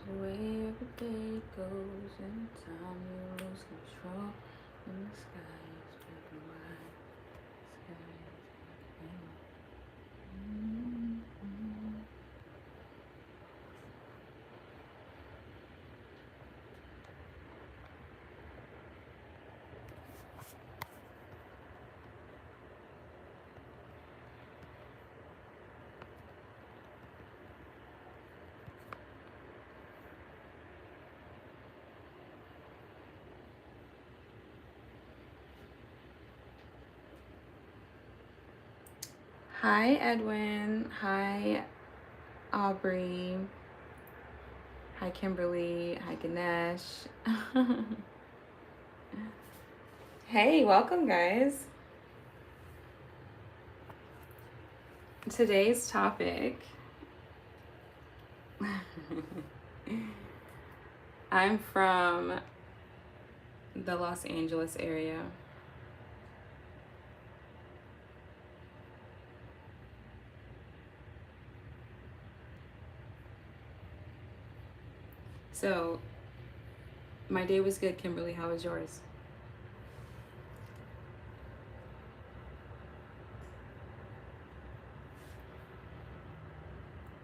The way every day goes in time, you lose control, and the sky is black and white. Sky is black and white. Hi, Edwin. Hi, Aubrey. Hi, Kimberly. Hi, Ganesh. Hey, welcome, guys. Today's topic. I'm from the Los Angeles area. So, my day was good, Kimberly. How was yours?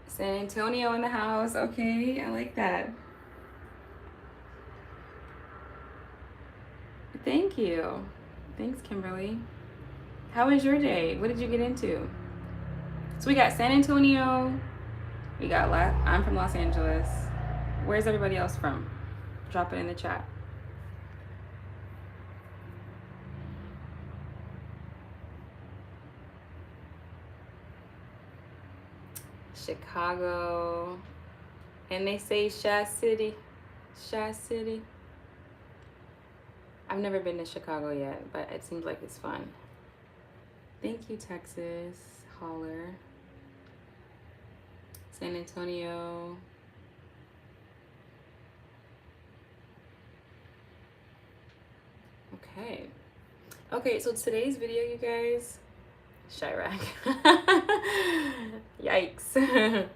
San Antonio in the house. Okay, I like that. Thank you. Thanks, Kimberly. How was your day? What did you get into? So we got San Antonio. I'm from Los Angeles. Where's everybody else from? Drop it in the chat. Chicago. And they say Shy City. Shy City. I've never been to Chicago yet, but it seems like it's fun. Thank you, Texas. Holler. San Antonio. Okay. Okay, so today's video, you guys. Chirac. Yikes.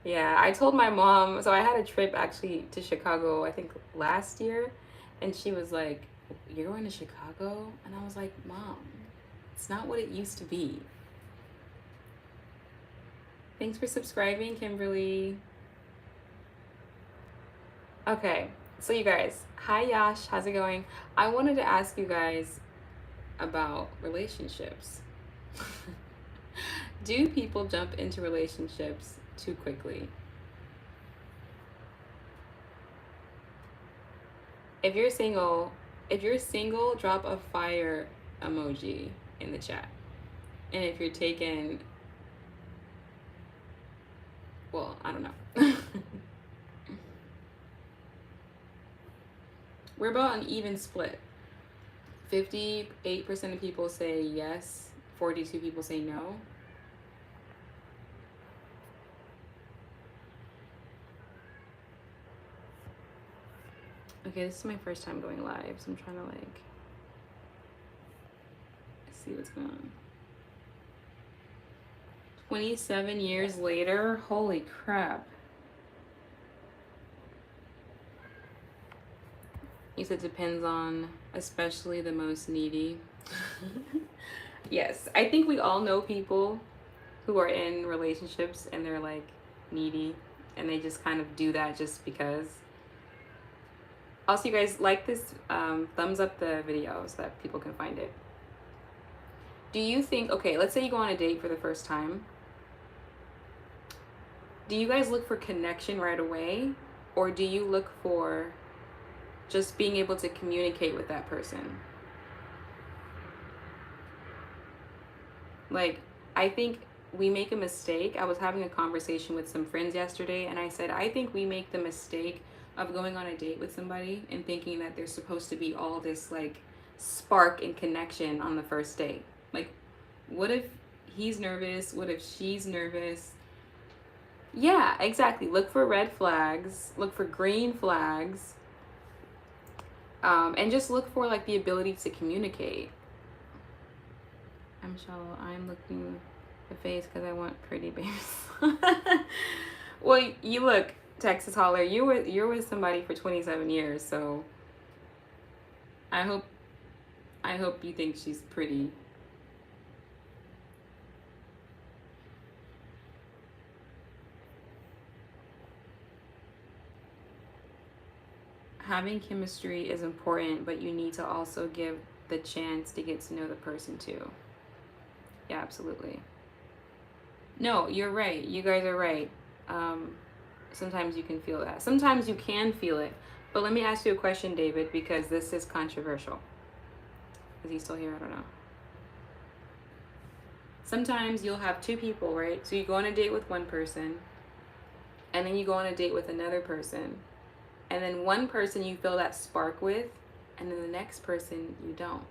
Yeah, I told my mom, so I had a trip actually to Chicago, I think last year, and she was like, "You're going to Chicago?" And I was like, "Mom, it's not what it used to be." Thanks for subscribing, Kimberly. Okay, so you guys, hi Yash, how's it going? I wanted to ask you guys about relationships. Do people jump into relationships too quickly? If you're single, drop a fire emoji in the chat. And if you're taken, well, I don't know. We're about an even split. 58% of people say yes, 42 people say no. Okay, this is my first time going live, so I'm trying to like see what's going on. 27 years later, holy crap. You said depends on especially the most needy. Yes, I think we all know people who are in relationships and they're like needy and they just kind of do that just because. Also, you guys like this, thumbs up the video so that people can find it. Do you think, okay, let's say you go on a date for the first time. Do you guys look for connection right away? Or do you look for just being able to communicate with that person? Like, I think we make a mistake. I was having a conversation with some friends yesterday, and I said, I think we make the mistake of going on a date with somebody and thinking that there's supposed to be all this like spark and connection on the first date. Like, what if he's nervous? What if she's nervous? Yeah, exactly. Look for red flags, look for green flags, and just look for like the ability to communicate. I'm shallow. I'm looking the face because I want pretty babes. Well, you look, Texas Holler. You're with somebody for 27 years, so I hope you think she's pretty. Having chemistry is important, but you need to also give the chance to get to know the person too. Yeah, absolutely. No, you're right. You guys are right. Sometimes you can feel that. Sometimes you can feel it. But let me ask you a question, David, because this is controversial. Is he still here? I don't know. Sometimes you'll have two people, right? So you go on a date with one person, and then you go on a date with another person, and then one person you feel that spark with, and then the next person you don't.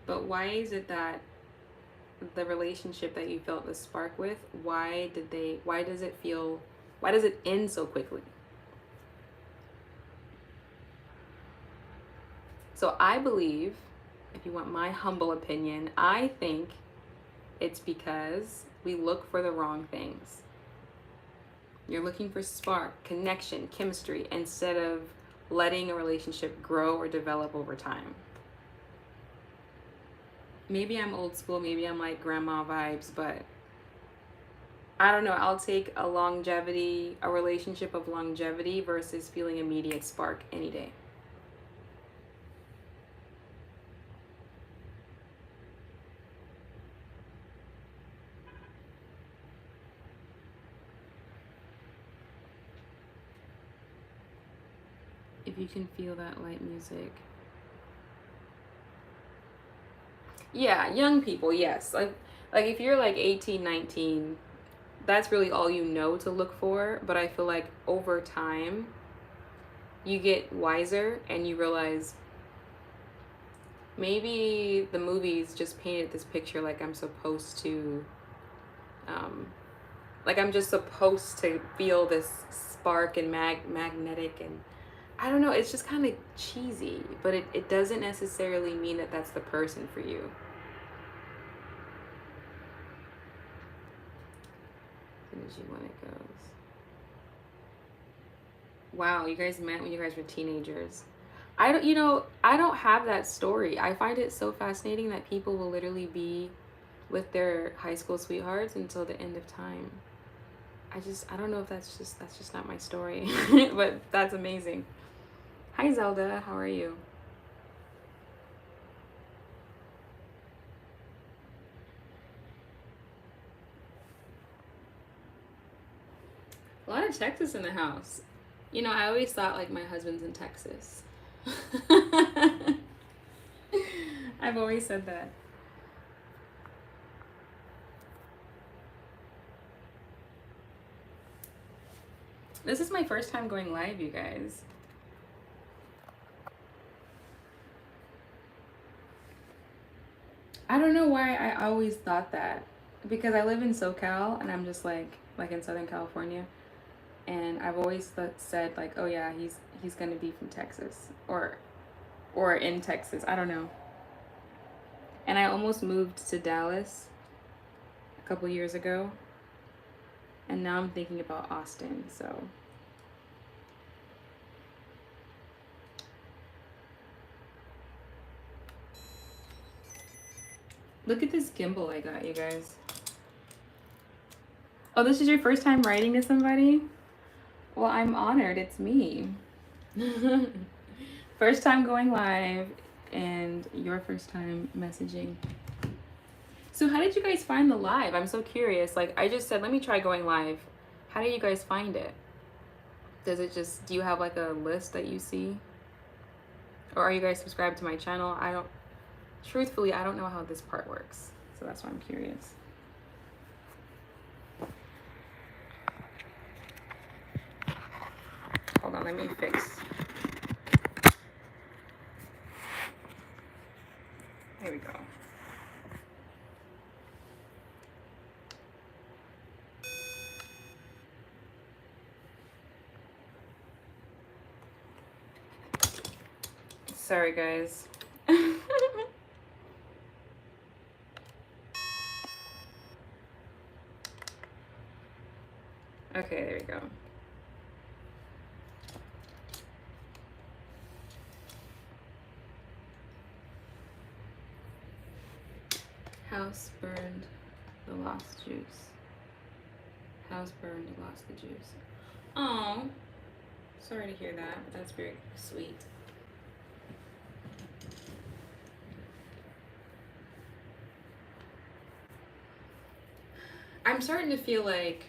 But why is it that the relationship that you felt the spark with, why does it end so quickly? So I believe, if you want my humble opinion, I think it's because we look for the wrong things. You're looking for spark, connection, chemistry, instead of letting a relationship grow or develop over time. Maybe I'm old school, maybe I'm like grandma vibes, but I don't know. I'll take a relationship of longevity versus feeling immediate spark any day. If you can feel that light music. Yeah, young people, yes. Like if you're like 18, 19, that's really all you know to look for, but I feel like over time you get wiser and you realize maybe the movies just painted this picture like I'm supposed to like I'm just supposed to feel this spark and magnetic, and I don't know, it's just kind of cheesy, but it doesn't necessarily mean that that's the person for you. Energy when it goes. Wow, you guys met when you guys were teenagers. I don't have that story. I find it so fascinating that people will literally be with their high school sweethearts until the end of time. I don't know if that's just not my story, but that's amazing. Hi Zelda, how are you? A lot of Texas in the house. You know, I always thought like my husband's in Texas. I've always said that. This is my first time going live, you guys. I don't know why I always thought that. Because I live in SoCal and I'm just like in Southern California. And I've always said like, oh yeah, he's gonna be from Texas or in Texas. I don't know. And I almost moved to Dallas a couple years ago, and now I'm thinking about Austin. So Look at this gimbal I got, you guys. Oh, this is your first time writing to somebody? Well, I'm honored. It's me. First time going live and your first time messaging. So how did you guys find the live? I'm so curious. Like, I just said, let me try going live. How do you guys find it? Does it just, do you have like a list that you see? Or are you guys subscribed to my channel? Truthfully, I don't know how this part works. So that's why I'm curious. Hold on, let me fix. Here we go. Sorry, guys. Okay, there we go. House burned, the lost juice. House burned, lost the juice. Oh, sorry to hear that, but that's very sweet. I'm starting to feel like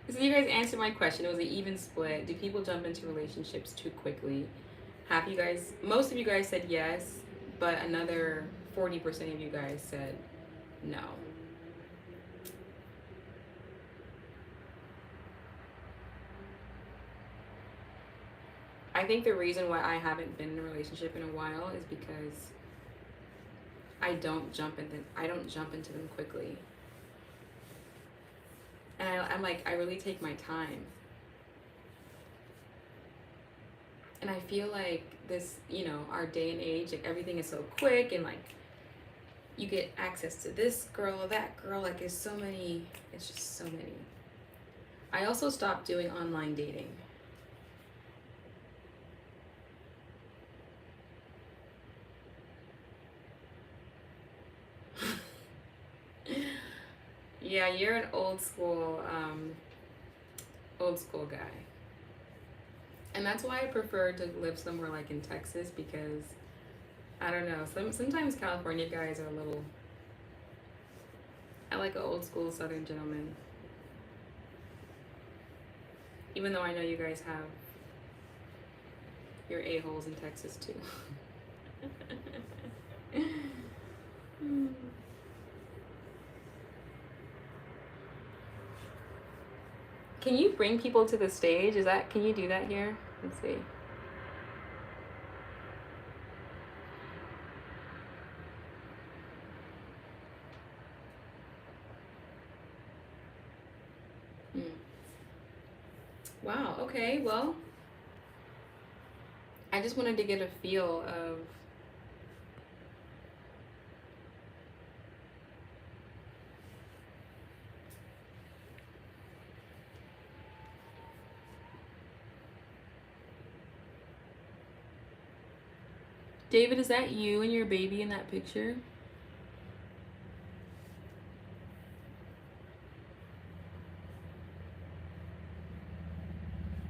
so you guys answered my question. It was an even split. Do people jump into relationships too quickly? Most of you guys said yes, but another 40% of you guys said no. I think the reason why I haven't been in a relationship in a while is because I don't jump into them quickly. And I'm like, I really take my time. And I feel like this, our day and age, like everything is so quick and like you get access to this girl, that girl, like it's just so many. I also stopped doing online dating. Yeah, you're an old school guy. And that's why I prefer to live somewhere like in Texas, because I don't know, sometimes California guys are a little, I like an old school Southern gentleman. Even though I know you guys have your a-holes in Texas too. Can you bring people to the stage? Can you do that here? Let's see. Wow, okay, well, I just wanted to get a feel of David, is that you and your baby in that picture?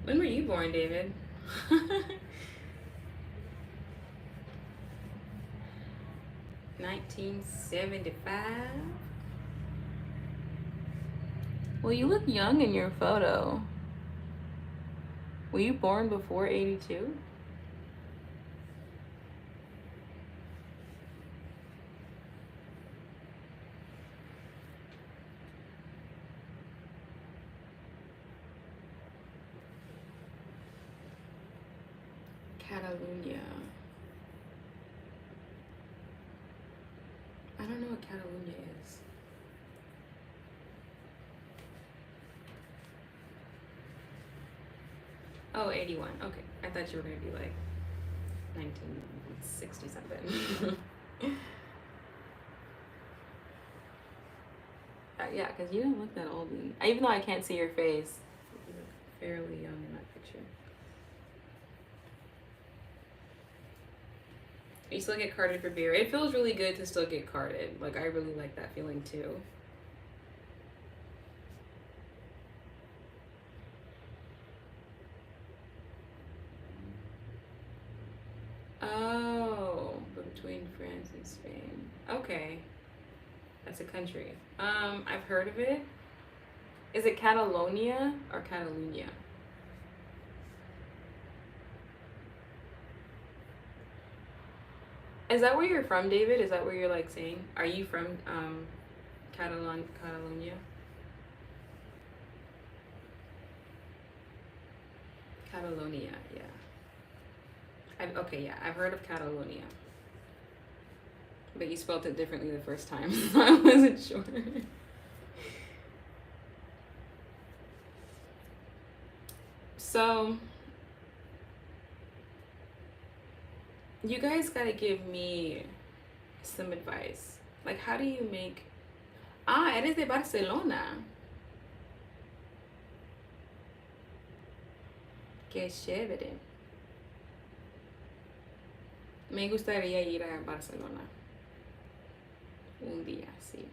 When were you born, David? 1975. Well, you look young in your photo. Were you born before 82? Catalunya. I don't know what Catalunya is. Oh, 81. Okay. I thought you were going to be like 1960 something. Yeah, because you don't look that old. Even though I can't see your face, you look fairly young in that picture. You still get carded for beer. It feels really good to still get carded. Like, I really like that feeling too. Oh, between France and Spain. Okay. That's a country. I've heard of it. Is it Catalonia or Catalunya? Is that where you're from, David? Is that where you're like saying? Are you from Catalonia? Catalonia, yeah. Okay, yeah, I've heard of Catalonia. But you spelled it differently the first time, so I wasn't sure. So, you guys gotta give me some advice. Like, how do you make... Ah, eres de Barcelona. Qué chévere. Me gustaría ir a Barcelona. Un día, sí.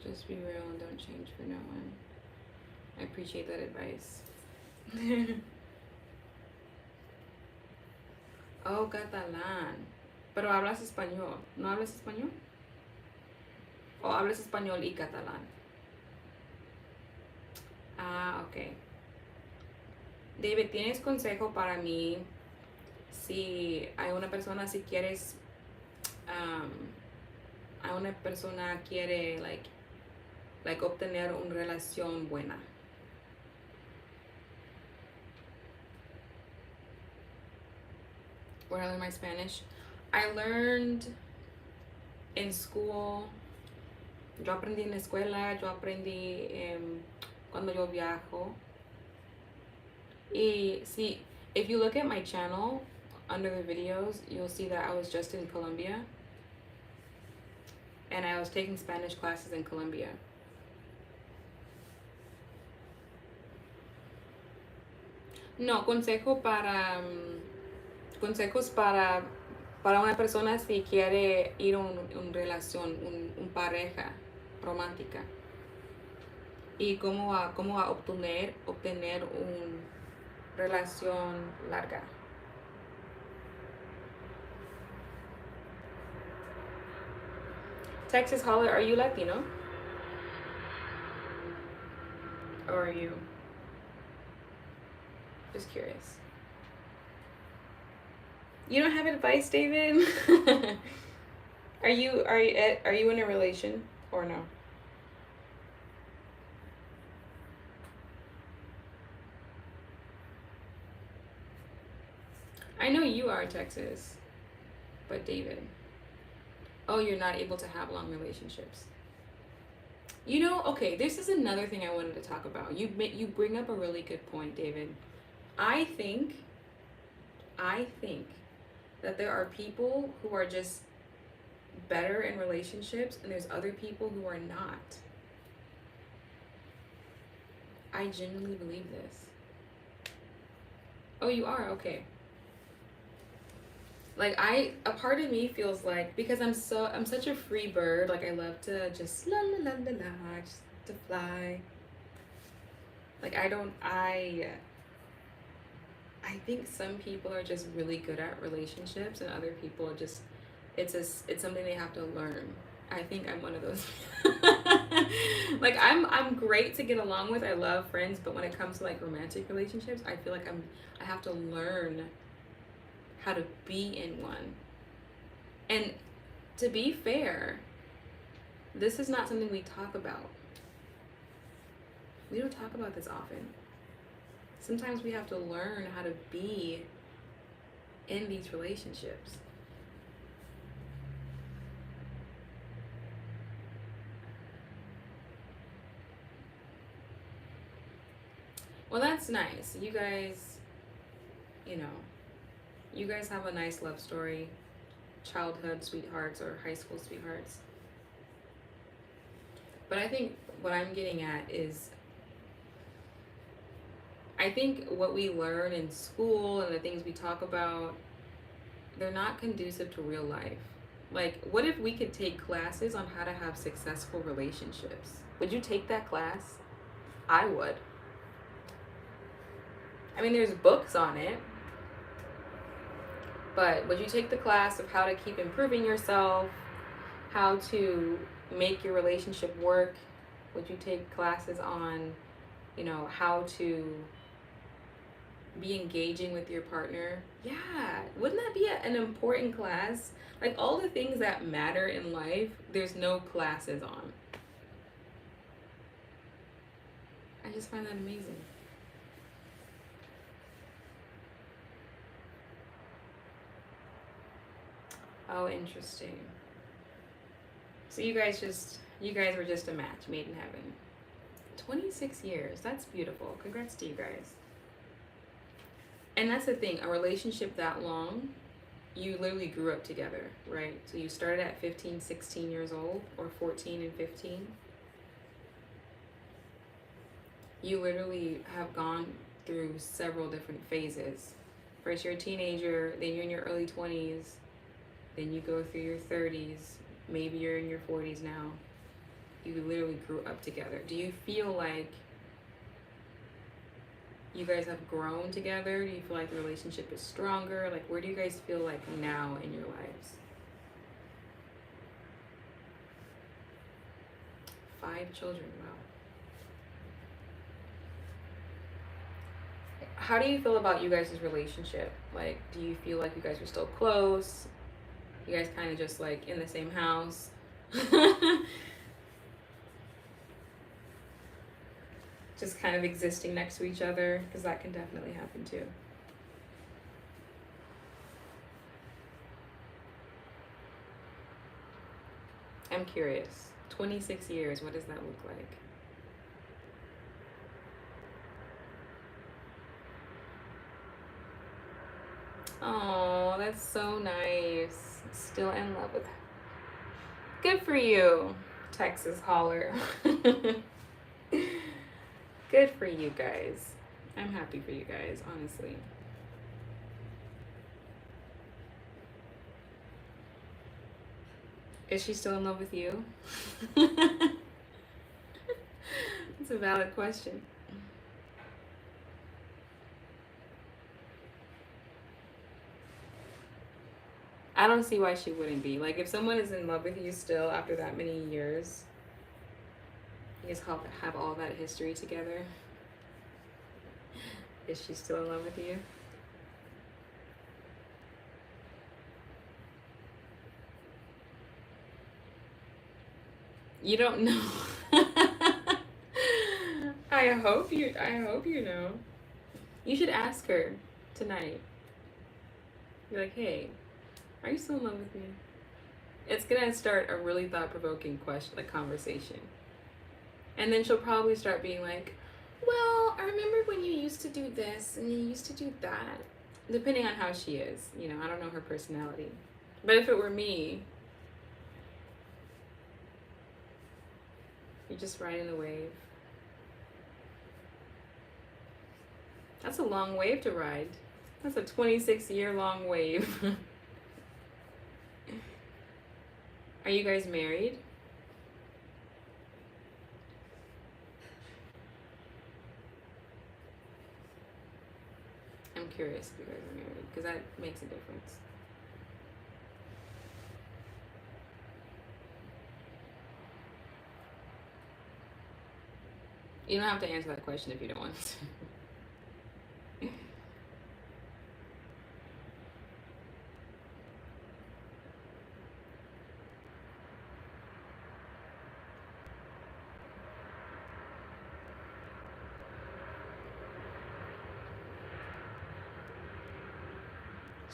Just be real and don't change for no one. I appreciate that advice. Oh, catalán. Pero hablas español. ¿No hablas español? ¿O hablas español y catalán? Ah, ok. David, ¿tienes consejo para mí si hay una persona, si quieres, a una persona quiere, like obtener una relación buena? Where I learned my Spanish? I learned in school. Yo aprendí en la escuela, yo aprendí cuando yo viajo. Y see, if you look at my channel, under the videos, you'll see that I was just in Colombia. And I was taking Spanish classes in Colombia. No, consejos para una persona si quiere ir a una relación, un pareja romántica. Y cómo va a obtener una relación larga. Texas Holler, are you Latino? Or are you? Just curious. You don't have advice, David? Are you in a relation or no? I know you are, Texas, but David. Oh, you're not able to have long relationships. You know, okay, this is another thing I wanted to talk about. You bring up a really good point, David. I think that there are people who are just better in relationships and there's other people who are not. I genuinely believe this. Oh, you are? Okay. Like, a part of me feels like, because I'm such a free bird, like I love to just la la la la la, just to fly. Like I think some people are just really good at relationships and other people are just, it's something they have to learn. I think I'm one of those. Like I'm great to get along with. I love friends, but when it comes to like romantic relationships, I feel like I have to learn how to be in one. And to be fair, this is not something we talk about. We don't talk about this often. Sometimes we have to learn how to be in these relationships. Well, that's nice. You guys, you guys have a nice love story, childhood sweethearts or high school sweethearts. But I think what I'm getting at is I think what we learn in school and the things we talk about, they're not conducive to real life. Like, what if we could take classes on how to have successful relationships? Would you take that class? I would. I mean, there's books on it, but would you take the class of how to keep improving yourself, how to make your relationship work? Would you take classes on, how to be engaging with your partner? Yeah, wouldn't that be an important class? Like all the things that matter in life, there's no classes on. I just find that amazing. Oh, interesting. So you guys were just a match made in heaven. 26 years. That's beautiful. Congrats to you guys. And that's the thing, a relationship that long, you literally grew up together, right? So you started at 15, 16 years old, or 14 and 15. You literally have gone through several different phases. First, you're a teenager, then you're in your early 20s, then you go through your 30s, maybe you're in your 40s now. You literally grew up together. Do you feel like you guys have grown together? Do you feel like the relationship is stronger? Like, where do you guys feel like now in your lives? 5 children, wow. How do you feel about you guys' relationship? Like, do you feel like you guys are still close? You guys kind of just like in the same house? Just kind of existing next to each other? Because that can definitely happen too. I'm curious. 26 years, what does that look like? Oh, that's so nice. Still in love with her. Good for you, Texas holler. Good for you guys. I'm happy for you guys, honestly. Is she still in love with you? It's a valid question. I don't see why she wouldn't be. Like, if someone is in love with you still after that many years, you guys have all that history together. Is she still in love with you? You don't know. I hope you know. You should ask her tonight. Be like, hey, are you still in love with me? It's gonna start a really thought-provoking question, like conversation. And then she'll probably start being like, well, I remember when you used to do this and you used to do that. Depending on how she is, I don't know her personality. But if it were me, you're just riding the wave. That's a long wave to ride. That's a 26-year long wave. Are you guys married? I'm curious if you guys are married, because that makes a difference. You don't have to answer that question if you don't want to.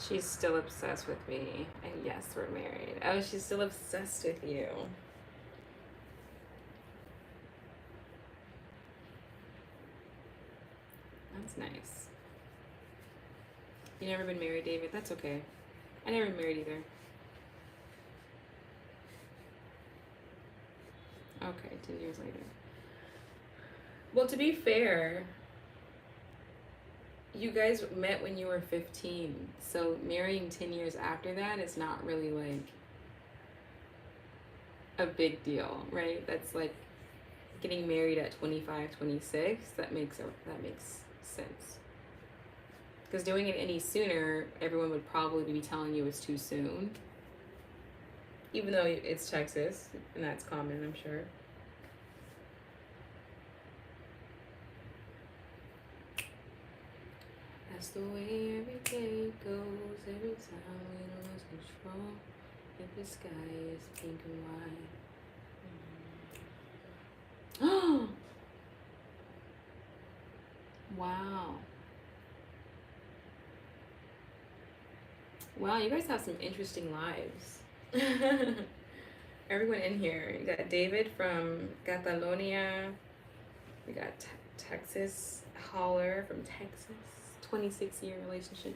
She's still obsessed with me. And yes, we're married. Oh, she's still obsessed with you. That's nice. You never been married, David? That's okay. I never been married either. Okay, 10 years later. Well, to be fair, you guys met when you were 15. So marrying 10 years after that is not really like a big deal, right? That's like getting married at 25, 26. That makes sense. Because doing it any sooner, everyone would probably be telling you it's too soon. Even though it's Texas, and that's common, I'm sure. That's the way every day goes, every time we lose control. If the sky is pink and white. Wow. Wow, you guys have some interesting lives. Everyone in here. You got David from Catalonia. We got Texas Holler from Texas. 26-year relationship.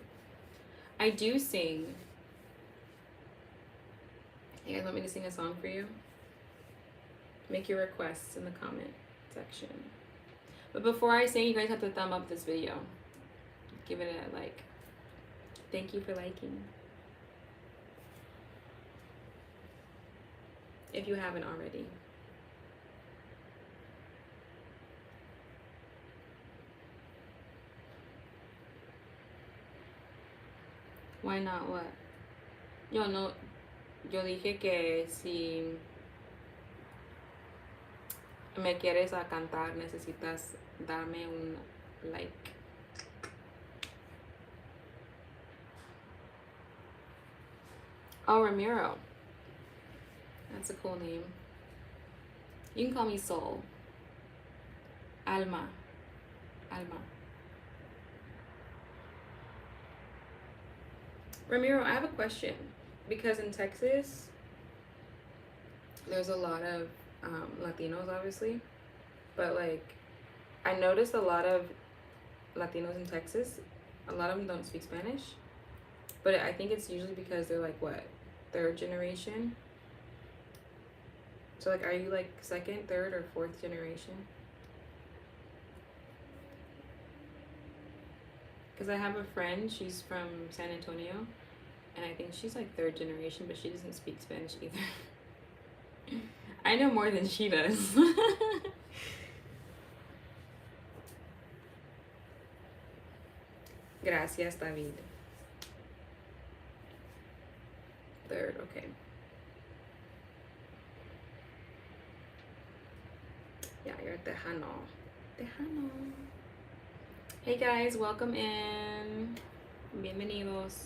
I do sing. You guys want me to sing a song for you? Make your requests in the comment section. But before I sing, you guys have to thumb up this video. Give it a like. Thank you for liking. If you haven't already. Why not what? Yo no, yo dije que si me quieres a cantar necesitas darme un like. Oh, Ramiro. That's a cool name. You can call me Soul. Alma. Alma. Ramiro, I have a question. Because in Texas, there's a lot of Latinos, obviously. But, like, I noticed a lot of Latinos in Texas, a lot of them don't speak Spanish. But I think it's usually because they're, like, what? Third generation? So, like, are you, like, second, third, or fourth generation? Because I have a friend, she's from San Antonio, and I think she's, like, third generation, but she doesn't speak Spanish either. I know more than she does. Gracias, David. Third, okay. Yeah, you're Tejano. Tejano. Hey guys, welcome in. Bienvenidos.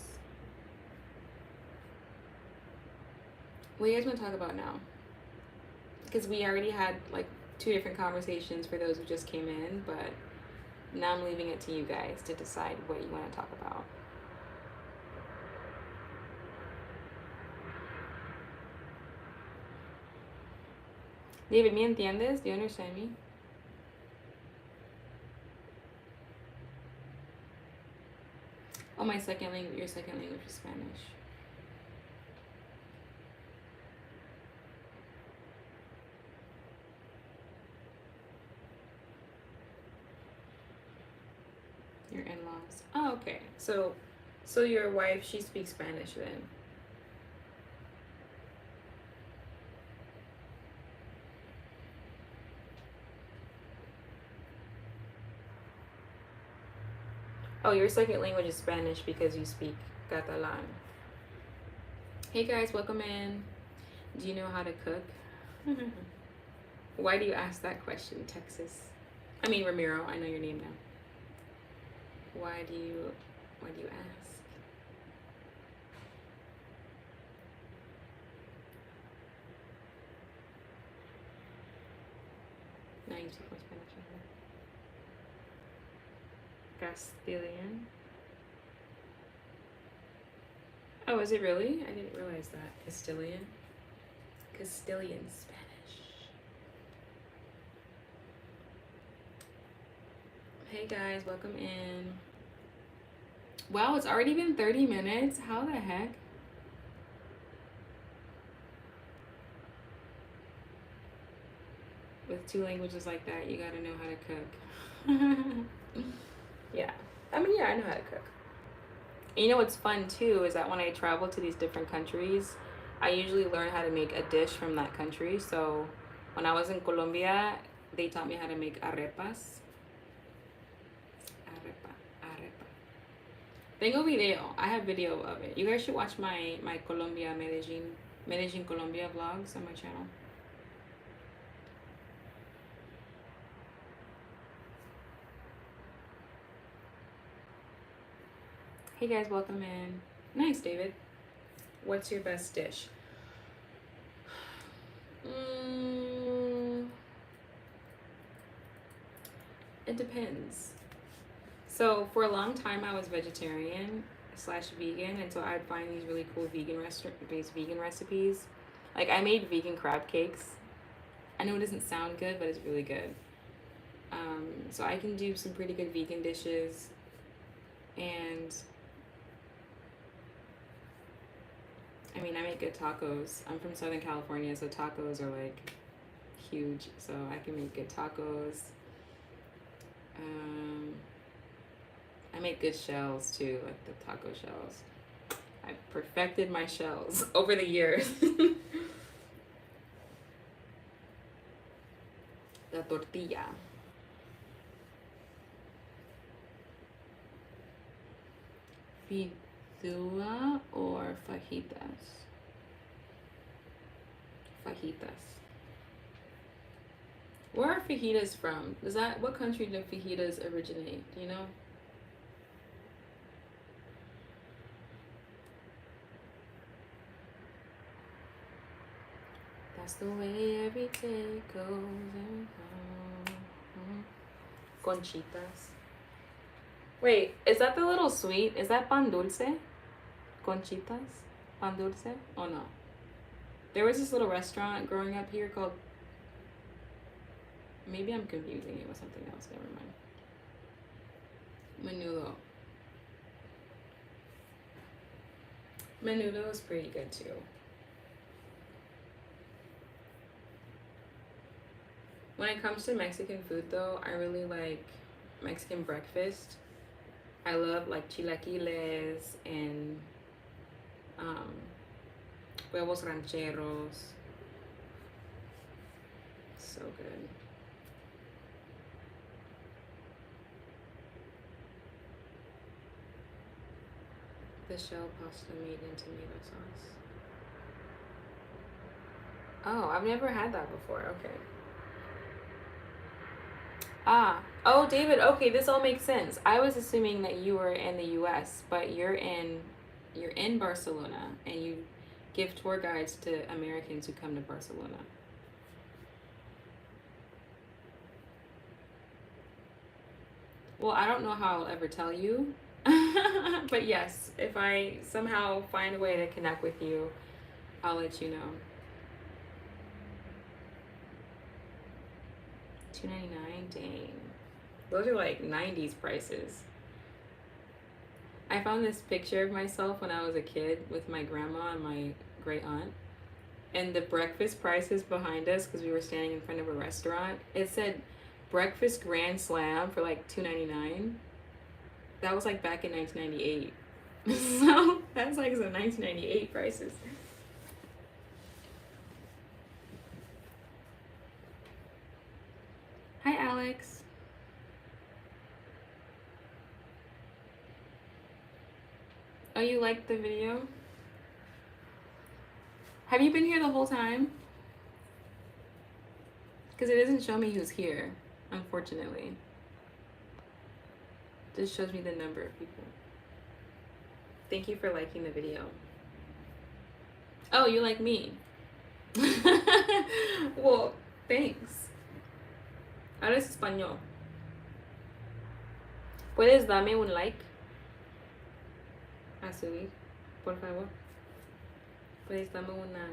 What do you guys want to talk about now? Because we already had like 2 different conversations for those who just came in, but now I'm leaving it to you guys to decide what you want to talk about. David, ¿me entiendes? Do you understand me? Oh, my second language, your second language is Spanish. Your in-laws. Oh, okay. So your wife, she speaks Spanish then. Oh, your second language is Spanish because you speak Catalan. Hey guys, welcome in. Do you know how to cook? Why do you ask that question, Texas? I mean, Ramiro, I know your name now. Why do you ask? Now you speak more Spanish. Castilian. Oh, is it really? I didn't realize that. Castilian. Castilian Spanish. Hey guys, welcome in. Wow, it's already been 30 minutes. How the heck? With 2 languages like that, you gotta know how to cook. Yeah. I mean, yeah, I know how to cook. And you know what's fun too is that when I travel to these different countries, I usually learn how to make a dish from that country. So when I was in Colombia, they taught me how to make arepas. Arepa, arepa. Tengo video. I have video of it. You guys should watch my Colombia, Medellin, Colombia vlogs on my channel. Hey guys, welcome in. Nice, David. What's your best dish? It depends. So for a long time, I was vegetarian slash vegan, and so I'd find these really cool vegan recipes. Like I made vegan crab cakes. I know it doesn't sound good, but it's really good. So I can do some pretty good vegan dishes, and I mean I make good tacos. I'm from Southern California, so tacos are like huge. So I can make good tacos. I make good shells too, like the taco shells. I perfected my shells over the years. La tortilla. Fidua or fajitas? Fajitas. Where are fajitas from? What country do fajitas originate? Do you know? That's the way every day goes. Conchitas. Wait, is that the little sweet? Is that pan dulce? Conchitas? Pan dulce? Oh no. There was this little restaurant growing up here called... Maybe I'm confusing it with something else. Never mind. Menudo. Menudo is pretty good too. When it comes to Mexican food though, I really like Mexican breakfast. I love like chilaquiles and huevos rancheros. So good. The shell pasta made in tomato sauce. Oh, I've never had that before. Okay. Oh, David, okay, this all makes sense. I was assuming that you were in the US, but you're in Barcelona and you give tour guides to Americans who come to Barcelona. Well, I don't know how I'll ever tell you. But yes, if I somehow find a way to connect with you, I'll let you know. $2.99, dang. Those are like 90s prices. I found this picture of myself when I was a kid with my grandma and my great aunt. And the breakfast prices behind us, because we were standing in front of a restaurant, it said breakfast grand slam for like $2.99. That was like back in 1998. So that's like some 1998 prices. Hi, Alex. Oh, you liked the video? Have you been here the whole time? Because it doesn't show me who's here, unfortunately. It just shows me the number of people. Thank you for liking the video. Oh, you like me? Well, thanks. Hablas español. ¿Puedes darme un like? A subir, por favor. Puedes darme una...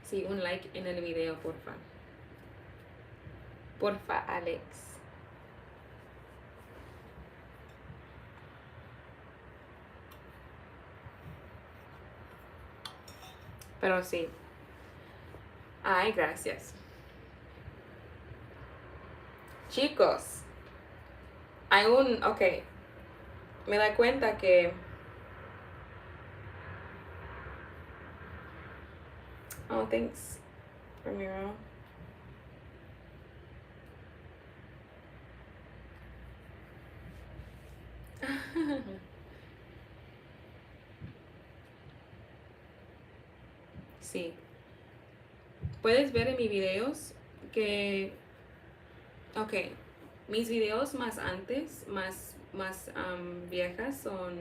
Sí, un like en el video, porfa. Porfa, Alex. Pero sí. Ay, gracias. Chicos, hay un... Ok, me da cuenta que... Oh, thanks, Ramiro. Sí. Puedes ver en mis videos que... Ok, mis videos más antes, más viejas son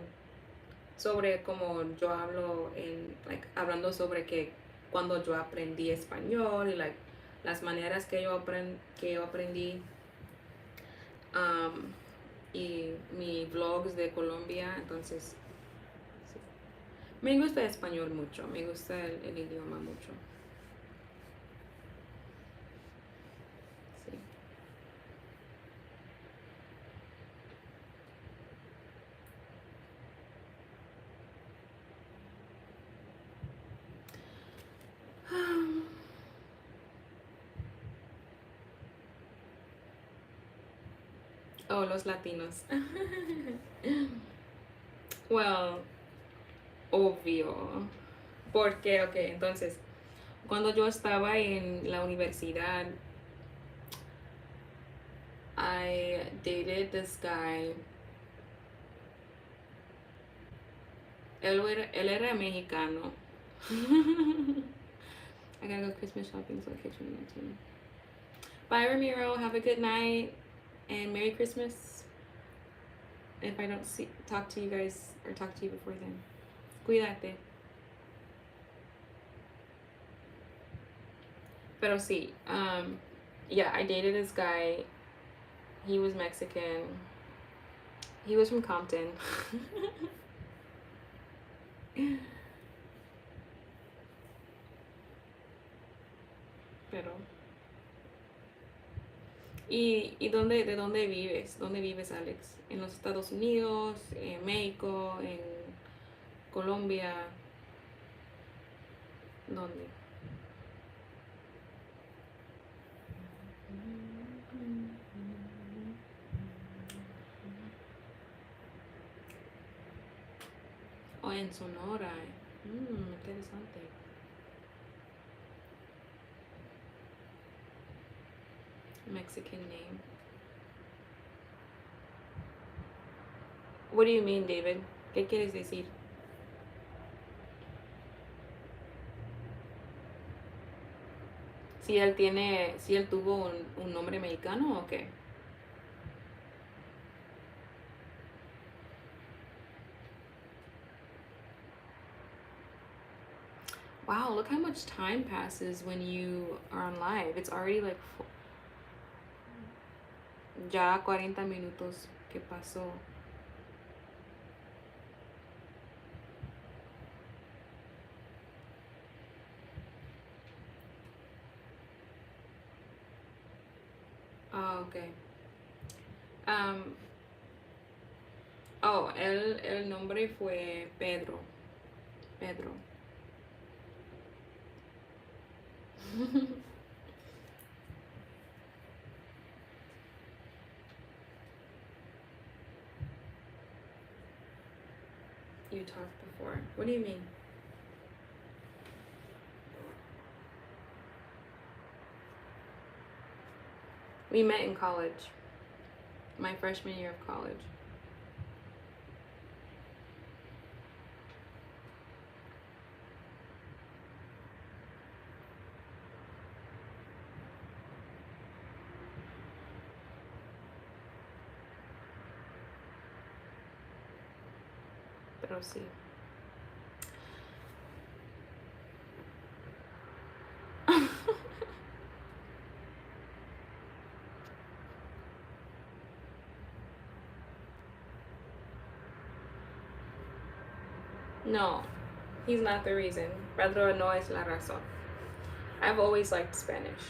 sobre como yo hablo en, like, hablando sobre que cuando yo aprendí español y like, las maneras que yo aprendí um, y mis vlogs de Colombia, entonces sí. Me gusta el español mucho, me gusta el idioma mucho. Sí. Oh, los latinos. Well, obvio. Porque, ok, entonces, cuando yo estaba en la universidad, I dated this guy. Él era mexicano. I gotta go Christmas shopping, so I'll catch you in the next one. Bye, Ramiro. Have a good night and Merry Christmas. If I don't talk to you guys or talk to you before then, cuídate. Pero sí, yeah, I dated this guy. He was Mexican. He was from Compton. Pero. ¿Y de dónde vives? ¿Dónde vives, Alex? ¿En los Estados Unidos? ¿En México? ¿En Colombia? ¿Dónde? O en Sonora. Interesante. Mexican name. What do you mean, David? ¿Qué quieres decir? Si él tuvo un nombre mexicano o qué? Wow, look how much time passes when you are on live. It's already like ya 40 minutos que pasó. Ah, ok. Um, oh, el nombre fue Pedro. Pedro. You talked before. What do you mean? We met in college. My freshman year of college. Pero sí. No, he's not the reason. Pedro no es la razón. I've always liked Spanish.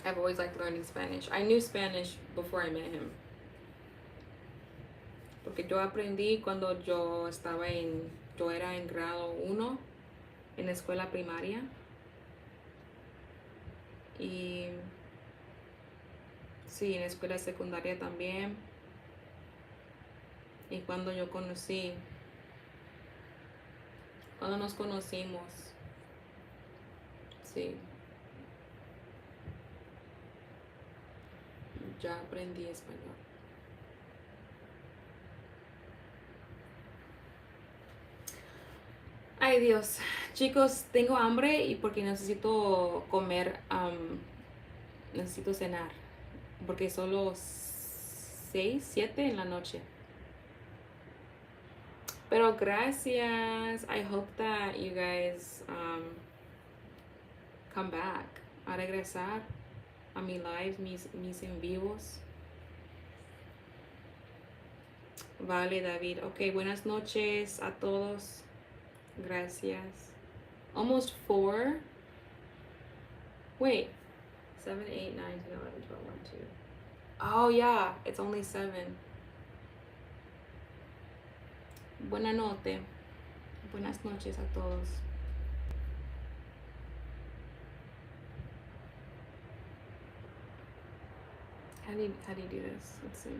I've always liked learning Spanish. I knew Spanish before I met him. Porque yo aprendí cuando yo era en grado 1 en la escuela primaria. Y sí, en la escuela secundaria también. Y cuando nos conocimos, sí, ya aprendí español. Ay Dios, chicos, tengo hambre y porque necesito comer, necesito cenar, porque son los 6, 7 en la noche. Pero gracias. I hope that you guys come back a regresar a mi live, mis en vivos. Vale, David. Ok, buenas noches a todos. Gracias. Almost 4. Wait. 7, 8, 9, 10, 11, 12, 1, 2. Oh, yeah. It's only 7. Buenas noches. Buenas noches a todos. How do you do this? Let's see.